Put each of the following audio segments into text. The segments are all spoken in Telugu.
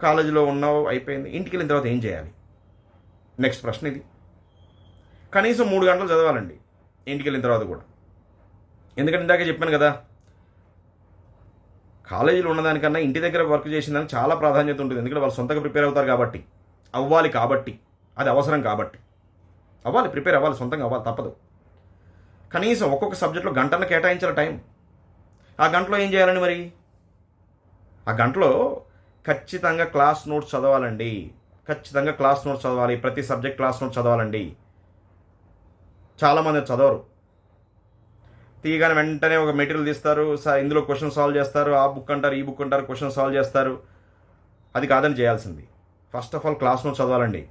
కాలేజీలో ఉన్నావు, అయిపోయింది. ఇంటికి వెళ్ళిన తర్వాత ఏం చేయాలి? నెక్స్ట్ ప్రశ్న ఇది. కనీసం 3 గంటలు చదవాలండి ఇంటికి వెళ్ళిన తర్వాత కూడా. ఎందుకంటే ఇందాకే చెప్పాను కదా, కాలేజీలో ఉన్నదానికన్నా ఇంటి దగ్గర వర్క్ చేసిన దానికి చాలా ప్రాధాన్యత ఉంటుంది. ఎందుకంటే వాళ్ళు సొంతంగా ప్రిపేర్ అవుతారు కాబట్టి, అవ్వాలి కాబట్టి, అది అవసరం కాబట్టి అవ్వాలి, ప్రిపేర్ అవ్వాలి, సొంతంగా అవ్వాలి, తప్పదు. కనీసం ఒక్కొక్క సబ్జెక్ట్లో గంటన్న కేటాయించాలి టైం. ఆ గంటలో ఏం చేయాలండి మరి? ఆ గంటలో ఖచ్చితంగా క్లాస్ నోట్స్ చదవాలండి. ఖచ్చితంగా క్లాస్ నోట్స్ చదవాలి. ప్రతి సబ్జెక్ట్ క్లాస్ నోట్స్ చదవాలండి. చాలామంది చదవరు. తీయగానే వెంటనే ఒక మెటీరియల్ తీస్తారు, ఇందులో క్వశ్చన్ సాల్వ్ చేస్తారు, ఆ బుక్ అంటారు, ఈ బుక్ అంటారు, క్వశ్చన్ సాల్వ్ చేస్తారు. అది కాదని చేయాల్సింది. First of all class notes చదవాలండి.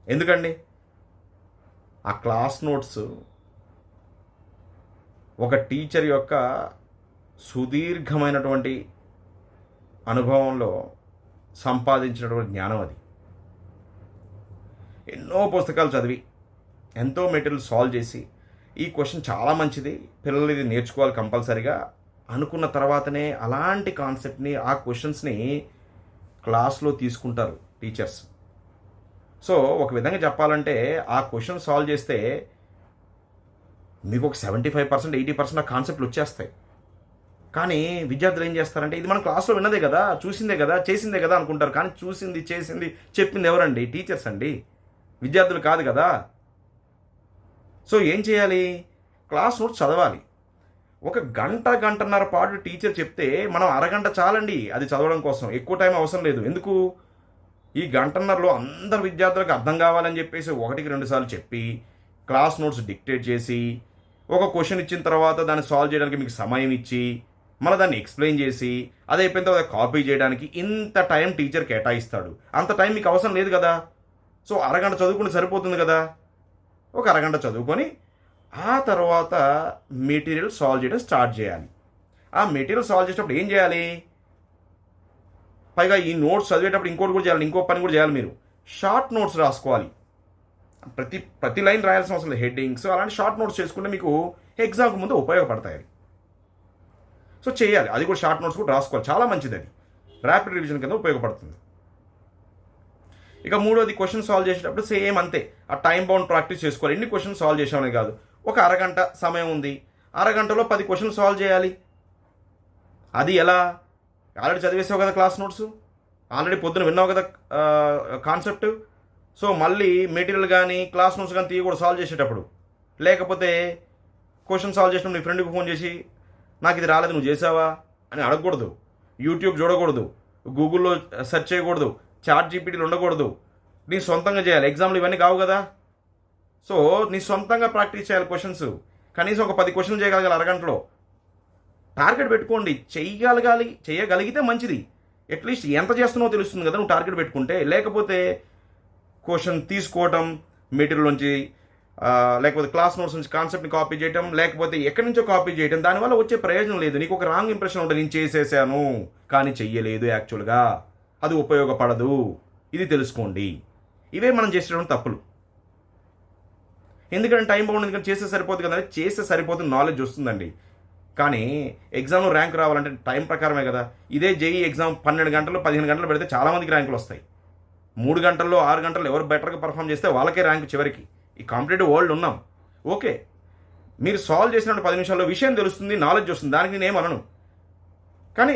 ఎందుకండి? ఆ క్లాస్ నోట్స్ ఒక టీచర్ యొక్క సుదీర్ఘమైనటువంటి అనుభవంలో సంపాదించినటువంటి జ్ఞానం అది. ఎన్నో పుస్తకాలు చదివి, ఎంతో మెటీరియల్ సాల్వ్ చేసి, ఈ క్వశ్చన్ చాలా మంచిది, పిల్లలు ఇది నేర్చుకోవాలి కంపల్సరిగా అనుకున్న తర్వాతనే అలాంటి కాన్సెప్ట్ని, ఆ క్వశ్చన్స్ని క్లాస్లో తీసుకుంటారు టీచర్స్. సో ఒక విధంగా చెప్పాలంటే ఆ క్వశ్చన్ సాల్వ్ చేస్తే మీకు ఒక 75%, 80% ఆ కాన్సెప్ట్లు వచ్చేస్తాయి. కానీ విద్యార్థులు ఏం చేస్తారంటే, ఇది మనం క్లాస్లో విన్నదే కదా, చూసిందే కదా, చేసిందే కదా అనుకుంటారు. కానీ చూసింది, చేసింది, చెప్పింది ఎవరండి? టీచర్స్ అండి, విద్యార్థులు కాదు కదా. సో ఏం చేయాలి? క్లాస్ నోట్స్ చదవాలి. ఒక గంట, గంటన్నర పాటు టీచర్ చెప్తే మనం అరగంట చాలండి అది చదవడం కోసం. ఎక్కువ టైం అవసరం లేదు. ఎందుకు? ఈ గంటన్నరలో అందరు విద్యార్థులకు అర్థం కావాలని చెప్పేసి 1-2 సార్లు చెప్పి, క్లాస్ నోట్స్ డిక్టేట్ చేసి, ఒక క్వశ్చన్ ఇచ్చిన తర్వాత దాన్ని సాల్వ్ చేయడానికి మీకు సమయం ఇచ్చి, మళ్ళీ దాన్ని ఎక్స్ప్లెయిన్ చేసి, అది అయిపోయిన తర్వాత కాపీ చేయడానికి ఇంత టైం టీచర్ కేటాయిస్తాడు. అంత టైం మీకు అవసరం లేదు కదా. సో అరగంట చదువుకుంటే సరిపోతుంది కదా. ఒక అరగంట చదువుకొని ఆ తర్వాత మెటీరియల్ సాల్వ్ చేయడం స్టార్ట్ చేయాలి. ఆ మెటీరియల్ సాల్వ్ చేసేటప్పుడు ఏం చేయాలి? పైగా ఈ నోట్స్ చదివేటప్పుడు ఇంకోటి కూడా చేయాలి, ఇంకో పని కూడా చేయాలి. మీరు షార్ట్ నోట్స్ రాసుకోవాలి. ప్రతి లైన్ రాయాల్సిన అవసరం లేదు, హెడ్డింగ్స్ అలాంటి షార్ట్ నోట్స్ చేసుకుంటే మీకు ఎగ్జామ్కి ముందు ఉపయోగపడతాయి. సో చేయాలి, అది కూడా షార్ట్ నోట్స్ కూడా రాసుకోవాలి. చాలా మంచిది, అది ర్యాపిడ్ రివిజన్ కింద ఉపయోగపడుతుంది. ఇక మూడోది, క్వశ్చన్ సాల్వ్ చేసేటప్పుడు సేమ్ అంతే, ఆ టైం బౌండ్ ప్రాక్టీస్ చేసుకోవాలి. ఎన్ని క్వశ్చన్ సాల్వ్ చేసామని కాదు, ఒక అరగంట సమయం ఉంది, అరగంటలో 10 క్వశ్చన్ సాల్వ్ చేయాలి. అది ఎలా? ఆల్రెడీ చదివేసావు కదా క్లాస్ నోట్స్, ఆల్రెడీ పొద్దున విన్నావు కదా కాన్సెప్ట్. సో మళ్ళీ మెటీరియల్ కానీ క్లాస్ నోట్స్ కానీ తీయకూడదు సాల్వ్ చేసేటప్పుడు. లేకపోతే క్వశ్చన్ సాల్వ్ చేసినప్పుడు నీ ఫ్రెండ్కి ఫోన్ చేసి, నాకు ఇది రాలేదు నువ్వు చేసావా అని అడగకూడదు. యూట్యూబ్ చూడకూడదు, గూగుల్లో సెర్చ్ చేయకూడదు, చాట్ జీపీటీలు ఉండకూడదు. నీ సొంతంగా చేయాలి. ఎగ్జామ్లు ఇవన్నీ కావు కదా. సో నీ సొంతంగా ప్రాక్టీస్ చేయాలి క్వశ్చన్స్. కనీసం ఒక 10 క్వశ్చన్లు చేయగలగాలి అరగంటలో. టార్గెట్ పెట్టుకోండి. చేయగలిగితే మంచిది. అట్లీస్ట్ ఎంత చేస్తున్నావో తెలుస్తుంది కదా నువ్వు టార్గెట్ పెట్టుకుంటే. లేకపోతే క్వశ్చన్ తీసుకోవటం మెటీరియల్ నుంచి, లేకపోతే క్లాస్ నోట్స్ నుంచి కాన్సెప్ట్ని కాపీ చేయటం, లేకపోతే ఎక్కడి నుంచో కాపీ చేయటం, దానివల్ల వచ్చే ప్రయోజనం లేదు. నీకు ఒక రాంగ్ ఇంప్రెషన్ ఉంటుంది, నేను చేసేసాను కానీ చెయ్యలేదు యాక్చువల్గా, అది ఉపయోగపడదు. ఇది తెలుసుకోండి. ఇవే మనం చేసేటువంటి తప్పులు. ఎందుకంటే టైం బౌండ్, ఎందుకంటే చేస్తే సరిపోతుంది కదా. చేస్తే సరిపోతుంది, నాలెడ్జ్ వస్తుందండి. కానీ ఎగ్జామ్లో ర్యాంక్ రావాలంటే టైం ప్రకారమే కదా. ఇదే జేఈ ఎగ్జామ్ 12 గంటలు 15 గంటలు పెడితే చాలామందికి ర్యాంకులు వస్తాయి. 3 గంటల్లో 6 గంటలు ఎవరు బెటర్గా పర్ఫామ్ చేస్తే వాళ్ళకే ర్యాంక్ చివరికి. ఈ కాంపిటేటివ్ వరల్డ్ ఉన్నాం. ఓకే, మీరు సాల్వ్ చేసినట్టు 10 నిమిషాల్లో విషయం తెలుస్తుంది, నాలెడ్జ్ వస్తుంది, దానికి నేను ఏమనను. కానీ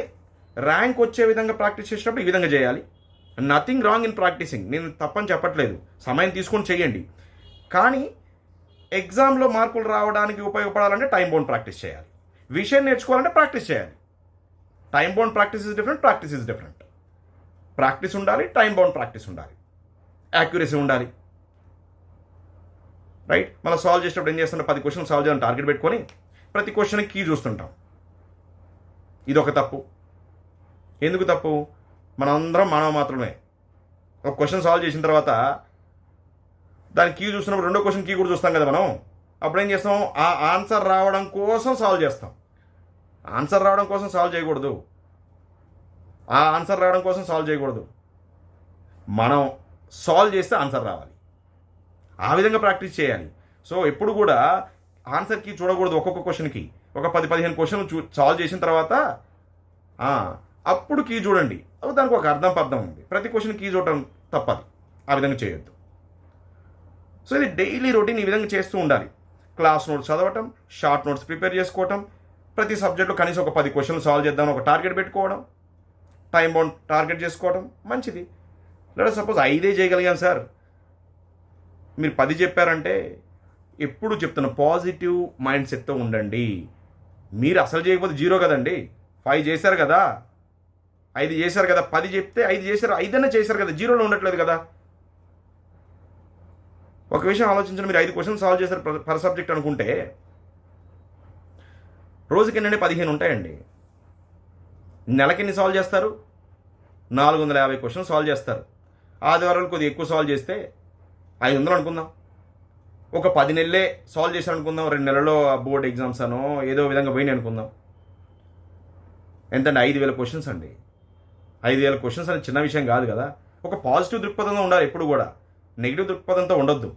ర్యాంక్ వచ్చే విధంగా ప్రాక్టీస్ చేసేటప్పుడు ఈ విధంగా చేయాలి. నథింగ్ రాంగ్ ఇన్ ప్రాక్టీసింగ్, నేను తప్పని చెప్పట్లేదు, సమయం తీసుకొని చేయండి. కానీ ఎగ్జామ్లో మార్కులు రావడానికి ఉపయోగపడాలంటే టైం బౌండ్ ప్రాక్టీస్ చేయాలి. విషయం నేర్చుకోవాలంటే ప్రాక్టీస్ చేయాలి. Time bound practice is different, practice is different. Practice ఉండాలి, టైం బౌండ్ ప్రాక్టీస్ ఉండాలి, యాక్యురసీ ఉండాలి. రైట్? మనం సాల్వ్ చేసేటప్పుడు ఏం చేస్తుంటాం, 10 క్వశ్చన్ సాల్వ్ చేయాలని టార్గెట్ పెట్టుకొని ప్రతి క్వశ్చన్కి కీ చూస్తుంటాం. ఇదొక తప్పు. ఎందుకు తప్పు? మనందరం మానవ మాత్రమే. ఒక క్వశ్చన్ సాల్వ్ చేసిన తర్వాత దాని కీ చూస్తున్నప్పుడు రెండో క్వశ్చన్ కీ కూడా చూస్తాం కదా మనం. అప్పుడు ఏం చేస్తాం, ఆ ఆన్సర్ రావడం కోసం సాల్వ్ చేస్తాం. ఆన్సర్ రావడం కోసం సాల్వ్ చేయకూడదు. ఆ ఆన్సర్ రావడం కోసం సాల్వ్ చేయకూడదు. మనం సాల్వ్ చేస్తే ఆన్సర్ రావాలి. ఆ విధంగా ప్రాక్టీస్ చేయాలి. సో ఎప్పుడు కూడా ఆన్సర్కి చూడకూడదు. ఒక్కొక్క క్వశ్చన్కి ఒక 10-15 క్వశ్చన్లు సాల్వ్ చేసిన తర్వాత అప్పుడు కీ చూడండి. దానికి ఒక అర్థం పర్థం ఉంది. ప్రతి క్వశ్చన్ కీ చూడటం తప్పదు, ఆ విధంగా చేయొద్దు. సో ఇది డైలీ రొటీన్ ఈ విధంగా చేస్తూ ఉండాలి. క్లాస్ నోట్స్ చదవటం, షార్ట్ నోట్స్ ప్రిపేర్ చేసుకోవటం, ప్రతి సబ్జెక్టులో కనీసం ఒక 10 క్వశ్చన్లు సాల్వ్ చేద్దాం ఒక టార్గెట్ పెట్టుకోవడం, టైం బౌండ్ టార్గెట్ చేసుకోవడం మంచిది. లేదా సపోజ్ 5 చేయగలిగాం సార్, మీరు 10 చెప్పారంటే ఎప్పుడు చెప్తున్న పాజిటివ్ మైండ్ సెట్తో ఉండండి. మీరు అసలు చేయకపోతే 0 కదండి. 5 చేశారు కదా, 5 చేశారు కదా, 10 చెప్తే 5 చేశారు, 5 చేశారు కదా, 0లో ఉండట్లేదు కదా. ఒక విషయం ఆలోచించండి, మీరు 5 క్వశ్చన్ సాల్వ్ చేశారు పర్ సబ్జెక్ట్ అనుకుంటే రోజుకి ఎన్ని 15 ఉంటాయండి. నెలకి ఎన్ని సాల్వ్ చేస్తారు? 450 క్వశ్చన్ సాల్వ్ చేస్తారు. ఆదివారాలు కొద్దిగా ఎక్కువ సాల్వ్ చేస్తే 500 అనుకుందాం. ఒక 10 నెలలే సాల్వ్ చేశారు అనుకుందాం, 2 నెలల్లో బోర్డ్ ఎగ్జామ్స్ అనో ఏదో విధంగా పోయినాయి అనుకుందాం. ఎంతండి? 5000 క్వశ్చన్స్ అండి. 5000 క్వశ్చన్స్ అనేది చిన్న విషయం కాదు కదా. ఒక పాజిటివ్ దృక్పథంతో ఉండాలి ఎప్పుడు కూడా, నెగిటివ్ దృక్పథంతో ఉండొద్దు.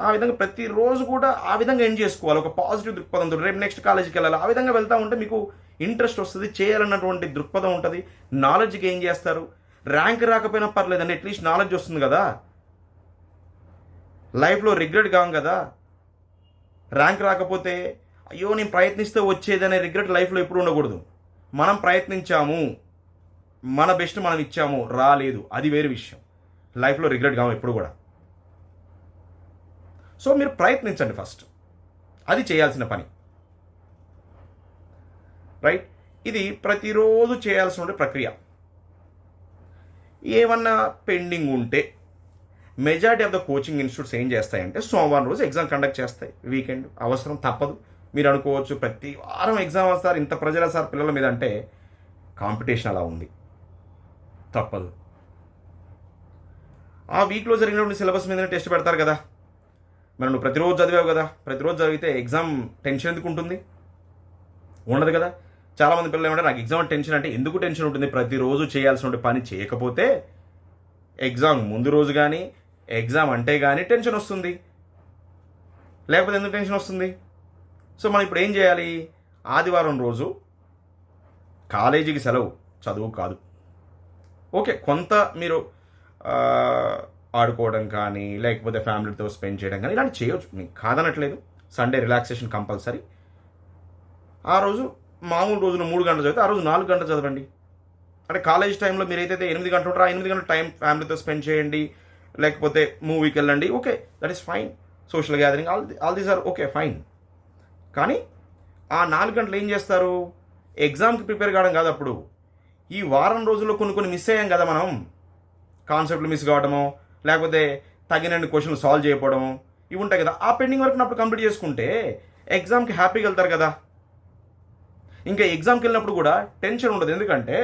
ఆ విధంగా ప్రతిరోజు కూడా ఆ విధంగా ఎండ్ చేసుకోవాలి, ఒక పాజిటివ్ దృక్పథంతో. రేపు నెక్స్ట్ కాలేజీకి వెళ్ళాలి, ఆ విధంగా వెళ్తూ ఉంటే మీకు ఇంట్రెస్ట్ వస్తుంది, చేయాలన్నటువంటి దృక్పథం ఉంటుంది, నాలెడ్జ్ గెయిన్ చేస్తారు. ర్యాంక్ రాకపోయినా పర్లేదండి, అట్లీస్ట్ నాలెడ్జ్ వస్తుంది కదా. లైఫ్లో రిగ్రెట్ కాం కదా. ర్యాంక్ రాకపోతే అయ్యో నేను ప్రయత్నిస్తే వచ్చేదనే రిగ్రెట్ లైఫ్లో ఎప్పుడు ఉండకూడదు. మనం ప్రయత్నించాము, మన బెస్ట్ మనం ఇచ్చాము, రాలేదు, అది వేరే విషయం. లైఫ్లో రిగ్రెట్ కాము ఎప్పుడు కూడా. సో మీరు ప్రయత్నించండి ఫస్ట్, అది చేయాల్సిన పని, రైట్. ఇది ప్రతిరోజు చేయాల్సిన ప్రక్రియ. ఏమన్నా పెండింగ్ ఉంటే majority of the coaching institutes ఏం చేస్తాయంటే సోమవారం రోజు ఎగ్జామ్ కండక్ట్ చేస్తాయి. వీకెండ్ అవసరం తప్పదు. మీరు అనుకోవచ్చు ప్రతి వారం ఎగ్జామ్ వస్తారు, ఇంత ప్రెజర్ సార్ పిల్లల మీద అంటే కాంపిటీషన్ అలా ఉంది, తప్పదు. ఆ వీక్లో జరిగినటువంటి సిలబస్ మీదనే టెస్ట్ పెడతారు కదా. మరి నువ్వు ప్రతిరోజు చదివావు కదా, ప్రతిరోజు చదివితే ఎగ్జామ్ టెన్షన్ ఎందుకు ఉంటుంది? ఉండదు కదా. చాలామంది పిల్లలు ఏమంటే నాకు ఎగ్జామ్ టెన్షన్ అంటే ఎందుకు టెన్షన్ ఉంటుంది? ప్రతిరోజు చేయాల్సిన పని చేయకపోతే ఎగ్జామ్ ముందు రోజు కానీ ఎగ్జామ్ అంటే కానీ టెన్షన్ వస్తుంది. లేకపోతే ఎందుకు టెన్షన్ వస్తుంది? సో మనం ఇప్పుడు ఏం చేయాలి? ఆదివారం రోజు కాలేజీకి సెలవు, చదువు కాదు. ఓకే, కొంత మీరు ఆడుకోవడం కానీ లేకపోతే ఫ్యామిలీతో స్పెండ్ చేయడం కానీ ఇలాంటి చేయొచ్చు, మీకు కాదనట్లేదు. Sunday relaxation compulsory. ఆ రోజు మామూలు రోజులు 3 గంటలు చదివితే ఆ రోజు 4 గంటలు చదవండి. అంటే కాలేజ్ టైంలో మీరు ఏదైతే 8 గంటలు ఉంటారో ఆ 8 గంటల టైం ఫ్యామిలీతో స్పెండ్ చేయండి, లేకపోతే మూవీకి వెళ్ళండి. Okay, that is fine. Social gathering, all these are okay, fine. కానీ ఆ 4 గంటలు ఏం చేస్తారు? ఎగ్జామ్కి ప్రిపేర్ కావడం కాదు. అప్పుడు ఈ వారం రోజుల్లో కొన్ని మిస్ అయ్యాం కదా మనం, కాన్సెప్ట్లు మిస్ కావడము, లేకపోతే తగినన్ని క్వశ్చన్లు సాల్వ్ చేయకపోవడము, ఇవి ఉంటాయి కదా. ఆ పెండింగ్ వర్క్ని అప్పుడు కంప్లీట్ చేసుకుంటే ఎగ్జామ్కి హ్యాపీగా వెళ్తారు కదా. ఇంకా ఎగ్జామ్కి వెళ్ళినప్పుడు కూడా టెన్షన్ ఉండదు, ఎందుకంటే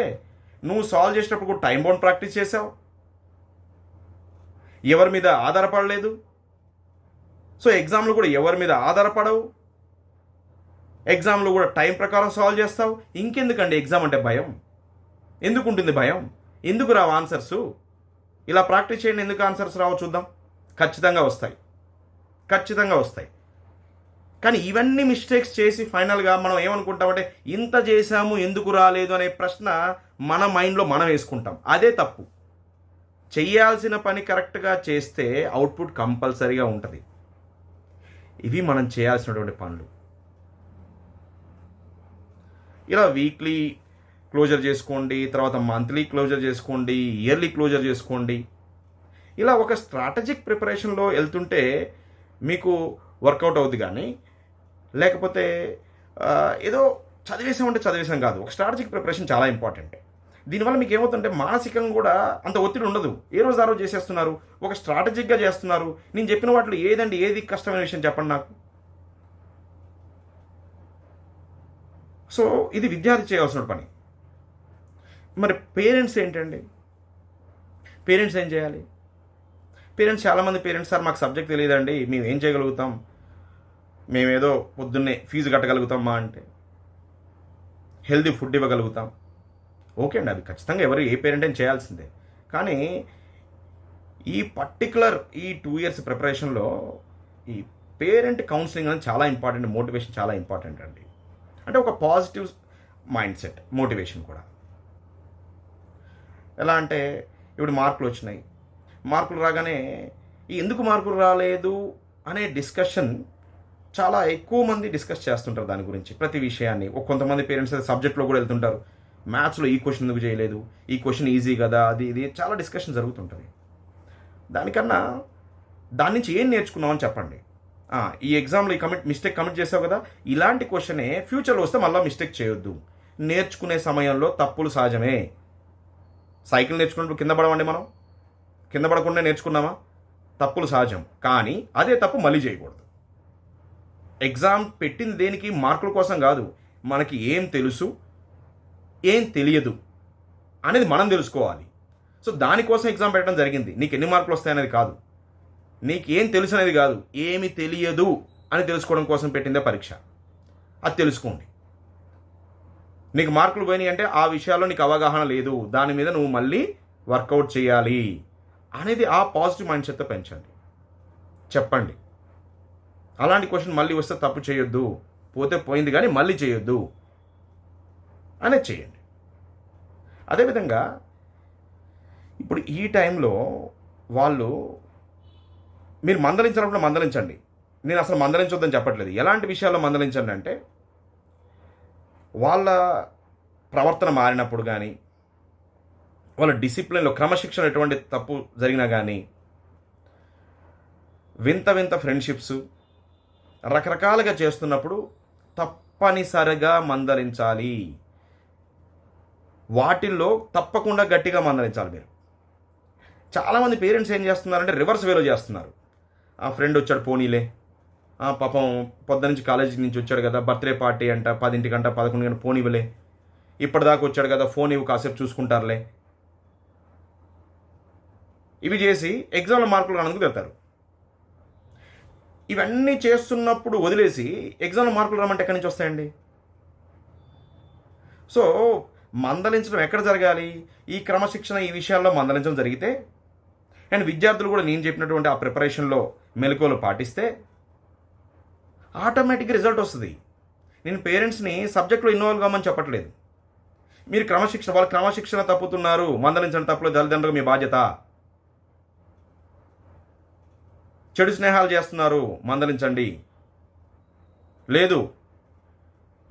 నువ్వు సాల్వ్ చేసేటప్పుడు కూడా టైం బౌండ్ ప్రాక్టీస్ చేసావు, ఎవరి మీద ఆధారపడలేదు. సో ఎగ్జామ్లో కూడా ఎవరి మీద ఆధారపడవు, ఎగ్జామ్లో కూడా టైం ప్రకారం సాల్వ్ చేస్తావు. ఇంకెందుకండి ఎగ్జామ్ అంటే భయం? ఎందుకు ఉంటుంది భయం? ఎందుకు రావు ఆన్సర్సు? ఇలా ప్రాక్టీస్ చేయండి, ఎందుకు ఆన్సర్స్ రావో చూద్దాం. ఖచ్చితంగా వస్తాయి, ఖచ్చితంగా వస్తాయి. కానీ ఇవన్నీ మిస్టేక్స్ చేసి ఫైనల్గా మనం ఏమనుకుంటామంటే ఇంత చేశాము ఎందుకు రాలేదు అనే ప్రశ్న మన మైండ్లో మనం వేసుకుంటాం. అదే తప్పు. చెయ్యాల్సిన పని కరెక్ట్గా చేస్తే అవుట్పుట్ కంపల్సరీగా ఉంటుంది. ఇవి మనం చేయాల్సినటువంటి పనులు. ఇలా వీక్లీ క్లోజర్ చేసుకోండి, తర్వాత మంత్లీ క్లోజర్ చేసుకోండి, ఇయర్లీ క్లోజర్ చేసుకోండి. ఇలా ఒక స్ట్రాటజిక్ ప్రిపరేషన్లో వెళ్తుంటే మీకు వర్కౌట్ అవుతుంది. కానీ లేకపోతే ఏదో చదివేసాం కాదు. ఒక స్ట్రాటజిక్ ప్రిపరేషన్ చాలా ఇంపార్టెంట్. దీనివల్ల మీకు ఏమవుతుందంటే మానసికంగా కూడా అంత ఒత్తిడి ఉండదు. ఏ రోజు ఆ రోజు చేసేస్తున్నారు, ఒక స్ట్రాటజిక్గా చేస్తున్నారు. నేను చెప్పిన వాటిలో ఏది కష్టమైన విషయం చెప్పండి నాకు. సో ఇది విద్యార్థి చేయాల్సిన పని. మరి పేరెంట్స్ ఏంటండి? పేరెంట్స్ ఏం చేయాలి? చాలామంది పేరెంట్స్ సార్ మాకు సబ్జెక్ట్ తెలియదండి, మేము ఏం చేయగలుగుతాం, మేమేదో పొద్దున్నే ఫీజు కట్టగలుగుతాం మా అంటే, హెల్తీ ఫుడ్ ఇవ్వగలుగుతాం. ఓకే అండి, అది ఖచ్చితంగా ఏ పేరెంట్ అయినా చేయాల్సిందే. కానీ ఈ పర్టికులర్ ఈ 2 years ప్రిపరేషన్లో ఈ పేరెంట్ కౌన్సిలింగ్ అనేది చాలా ఇంపార్టెంట్, మోటివేషన్ చాలా ఇంపార్టెంట్ అండి. అంటే ఒక పాజిటివ్ మైండ్ సెట్, మోటివేషన్ కూడా. ఎలా అంటే ఇప్పుడు మార్కులు వచ్చినాయి, మార్కులు రాగానే ఎందుకు మార్కులు రాలేదు అనే డిస్కషన్ చాలా ఎక్కువ మంది డిస్కస్ చేస్తుంటారు దాని గురించి ప్రతి విషయాన్ని. కొంతమంది పేరెంట్స్ అయితే సబ్జెక్ట్లో కూడా వెళ్తుంటారు, మ్యాథ్స్లో ఈ క్వశ్చన్ ఎందుకు చేయలేదు, ఈ క్వశ్చన్ ఈజీ కదా, అది ఇది చాలా డిస్కషన్ జరుగుతుంటుంది. దానికన్నా దాని నుంచి ఏం నేర్చుకున్నామని చెప్పండి. ఈ ఎగ్జామ్లో ఈ మిస్టేక్ కమిట్ చేసావు కదా, ఇలాంటి క్వశ్చనే ఫ్యూచర్లో వస్తే మళ్ళీ మిస్టేక్ చేయొద్దు. నేర్చుకునే సమయంలో తప్పులు సహజమే. సైకిల్ నేర్చుకున్నప్పుడు కింద పడవండి, మనం కింద పడకుండా నేర్చుకున్నామా? తప్పులు సహజం, కానీ అదే తప్పు మళ్ళీ చేయకూడదు. ఎగ్జామ్ పెట్టింది దేనికి? మార్కుల కోసం కాదు. మనకి ఏం తెలుసు, ఏం తెలియదు అనేది మనం తెలుసుకోవాలి. సో దానికోసం ఎగ్జామ్ పెట్టడం జరిగింది. నీకు ఎన్ని మార్కులు వస్తాయనేది కాదు, నీకు ఏం తెలుసు అనేది కాదు, ఏమి తెలియదు అని తెలుసుకోవడం కోసం పెట్టిందే పరీక్ష. అది తెలుసుకోండి. నీకు మార్కులు పోయినాయి అంటే ఆ విషయాల్లో నీకు అవగాహన లేదు, దాని మీద నువ్వు మళ్ళీ వర్కౌట్ చేయాలి అనేది ఆ పాజిటివ్ మైండ్ సెట్తో పెంచండి. చెప్పండి, అలాంటి క్వశ్చన్ మళ్ళీ వస్తే తప్పు చేయొద్దు, పోతే పోయింది కానీ మళ్ళీ చేయొద్దు అనేది చేయండి. అదేవిధంగా ఇప్పుడు ఈ టైంలో వాళ్ళు మీరు మందలించినప్పుడు మందలించండి. నేను అసలు మందలించొద్దని చెప్పట్లేదు. ఎలాంటి విషయాల్లో మందలించండి అంటే, వాళ్ళ ప్రవర్తన మారినప్పుడు కానీ, వాళ్ళ డిసిప్లిన్లో క్రమశిక్షణ ఎటువంటి తప్పు జరిగినా కానీ, వింత వింత ఫ్రెండ్షిప్స్ రకరకాలుగా చేస్తున్నప్పుడు తప్పనిసరిగా మందలించాలి. వాటిల్లో తప్పకుండా గట్టిగా మందలించాలి మీరు. చాలామంది పేరెంట్స్ ఏం చేస్తున్నారంటే రివర్స్ వేలో చేస్తున్నారు. ఆ ఫ్రెండ్ వచ్చాడు పోనీలే, పాపం పొద్దునుంచి కాలేజీ నుంచి వచ్చాడు కదా, బర్త్డే పార్టీ అంట, 10 గంట 11 గంట ఫోన్ ఇవ్వలే, ఇప్పటిదాకా వచ్చాడు కదా ఫోన్ ఇవ్వు కాసేపు చూసుకుంటారులే, ఇవి చేసి ఎగ్జామ్లో మార్కులు రానందుకు వెళ్తారు. ఇవన్నీ చేస్తున్నప్పుడు వదిలేసి ఎగ్జామ్లో మార్కులు రామంటే ఎక్కడి నుంచి వస్తాయండి? సో మందలించడం ఎక్కడ జరగాలి? ఈ క్రమశిక్షణ ఈ విషయాల్లో మందలించడం జరిగితే, అండ్ విద్యార్థులు కూడా నేను చెప్పినటువంటి ఆ ప్రిపరేషన్లో మెలకువలు పాటిస్తే ఆటోమేటిక్గా రిజల్ట్ వస్తుంది. నేను పేరెంట్స్ని సబ్జెక్ట్లో ఇన్వాల్వ్ కామని చెప్పట్లేదు. మీరు వాళ్ళ క్రమశిక్షణ తప్పుతున్నారు, మందలించడం తప్పులు తల్లిదండ్రులు మీ బాధ్యత. చెడు స్నేహాలు చేస్తున్నారు, మందలించండి. లేదు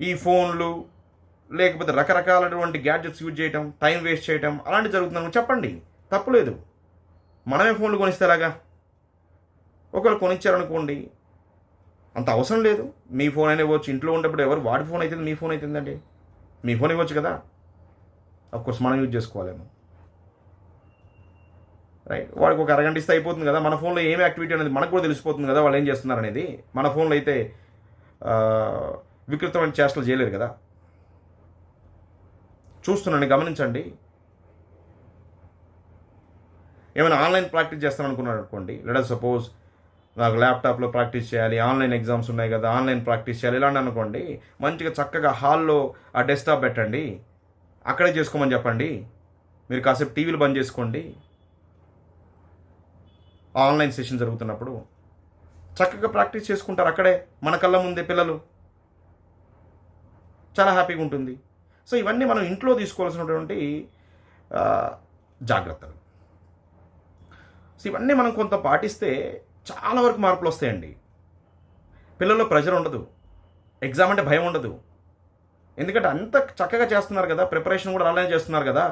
ఈ ఫోన్లు లేకపోతే రకరకాలటువంటి గ్యాడ్జెట్స్ యూజ్ చేయటం, టైం వేస్ట్ చేయటం అలాంటివి జరుగుతుందని చెప్పండి, తప్పులేదు. మనమే ఫోన్లు కొనిస్తేలాగా? ఒకవేళ కొనిచ్చారనుకోండి, అంత అవసరం లేదు, మీ ఫోన్ అయినా ఇవ్వచ్చు. ఇంట్లో ఉన్నప్పుడు ఎవరు వాడి ఫోన్ అవుతుంది, మీ ఫోన్ అవుతుందండి, మీ ఫోన్ ఇవ్వచ్చు కదా. అఫ్కోర్స్ మనం యూజ్ చేసుకోవాలేమో, రైట్? వాడికి ఒక అరగంట ఇస్తే అయిపోతుంది కదా. మన ఫోన్లో ఏం యాక్టివిటీ అనేది మనకు కూడా తెలిసిపోతుంది కదా, వాళ్ళు ఏం చేస్తున్నారు అనేది. మన ఫోన్లో అయితే వికృతమైన చేష్టలు చేయలేరు కదా. చూస్తున్నాండి, గమనించండి. ఏమైనా ఆన్లైన్ ప్రాక్టీస్ చేస్తాను అనుకున్నాడు అనుకోండి, లెట్ సపోజ్ నాకు ల్యాప్టాప్లో ప్రాక్టీస్ చేయాలి, ఆన్లైన్ ఎగ్జామ్స్ ఉన్నాయి కదా, ఆన్లైన్ ప్రాక్టీస్ చేయాలి ఇలాంటి అనుకోండి, మంచిగా చక్కగా హాల్లో ఆ డెస్క్టాప్ పెట్టండి, అక్కడే చేసుకోమని చెప్పండి. మీరు కాసేపు టీవీలు బంద్ చేసుకోండి. ఆన్లైన్ సెషన్ జరుగుతున్నప్పుడు చక్కగా ప్రాక్టీస్ చేసుకుంటారు అక్కడే, మన కళ్ళ ముందే పిల్లలు. చాలా హ్యాపీగా ఉంటుంది. సో ఇవన్నీ మనం ఇంట్లో తీసుకోవాల్సినటువంటి జాగ్రత్తలు. సో ఇవన్నీ మనం కొంత పాటిస్తే చాలా వరకు మార్పులు వస్తాయండి. పిల్లల్లో ప్రెషర్ ఉండదు, ఎగ్జామ్ అంటే భయం ఉండదు. ఎందుకంటే అంత చక్కగా చేస్తున్నారు కదా, ప్రిపరేషన్ కూడా అలానే చేస్తున్నారు కదా.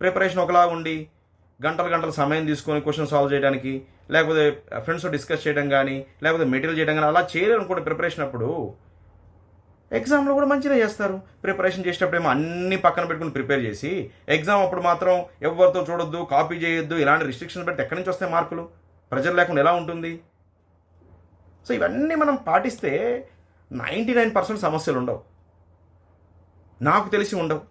ప్రిపరేషన్ ఒకలా ఉండి గంటలు సమయం తీసుకొని క్వశ్చన్ సాల్వ్ చేయడానికి, లేకపోతే ఫ్రెండ్స్తో డిస్కస్ చేయడం కానీ, లేకపోతే మెటీరియల్ చేయడం కానీ అలా చేయలేరనుకోండి ప్రిపరేషన్ అప్పుడు, ఎగ్జామ్లో కూడా మంచిగా చేస్తారు. ప్రిపరేషన్ చేసేటప్పుడేమో అన్ని పక్కన పెట్టుకుని ప్రిపేర్ చేసి, ఎగ్జామ్ అప్పుడు మాత్రం ఎవరితో చూడొద్దు, కాపీ చేయొద్దు, ఇలాంటి రిస్ట్రిక్షన్స్ పెడితే ఎక్కడి నుంచి వస్తాయి మార్కులు? ప్రెజర్ లేకుండా ఎలా ఉంటుంది? సో ఇవన్నీ మనం పాటిస్తే 99% సమస్యలు ఉండవు, నాకు తెలిసి ఉండవు.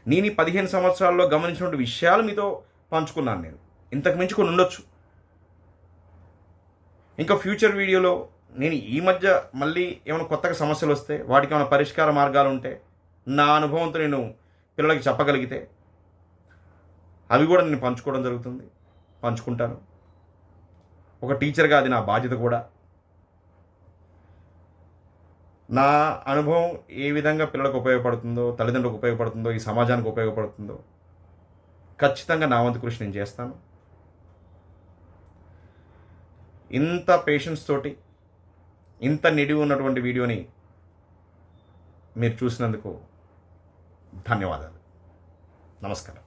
నేను ఈ 15 సంవత్సరాల్లో గమనించినటువంటి విషయాలు మీతో పంచుకున్నాను. నేను ఇంతకు మించి కొన్ని ఉండొచ్చు. ఇంకా ఫ్యూచర్ వీడియోలో నేను ఈ మధ్య మళ్ళీ ఏమైనా కొత్తగా సమస్యలు వస్తే, వాటికి ఏమైనా పరిష్కార మార్గాలు ఉంటే, నా అనుభవంతో నేను పిల్లలకి చెప్పగలిగితే అవి కూడా నేను పంచుకుంటాను. ఒక టీచర్గా అది నా బాధ్యత కూడా. నా అనుభవం ఏ విధంగా పిల్లలకు ఉపయోగపడుతుందో, తల్లిదండ్రులకు ఉపయోగపడుతుందో, ఈ సమాజానికి ఉపయోగపడుతుందో ఖచ్చితంగా నా వంతు కృషి నేను చేస్తాను. ఇంత పేషెన్స్ తోటి ఇంత నిడివి ఉన్నటువంటి వీడియోని మీరు చూసినందుకు ధన్యవాదాలు. నమస్కారం.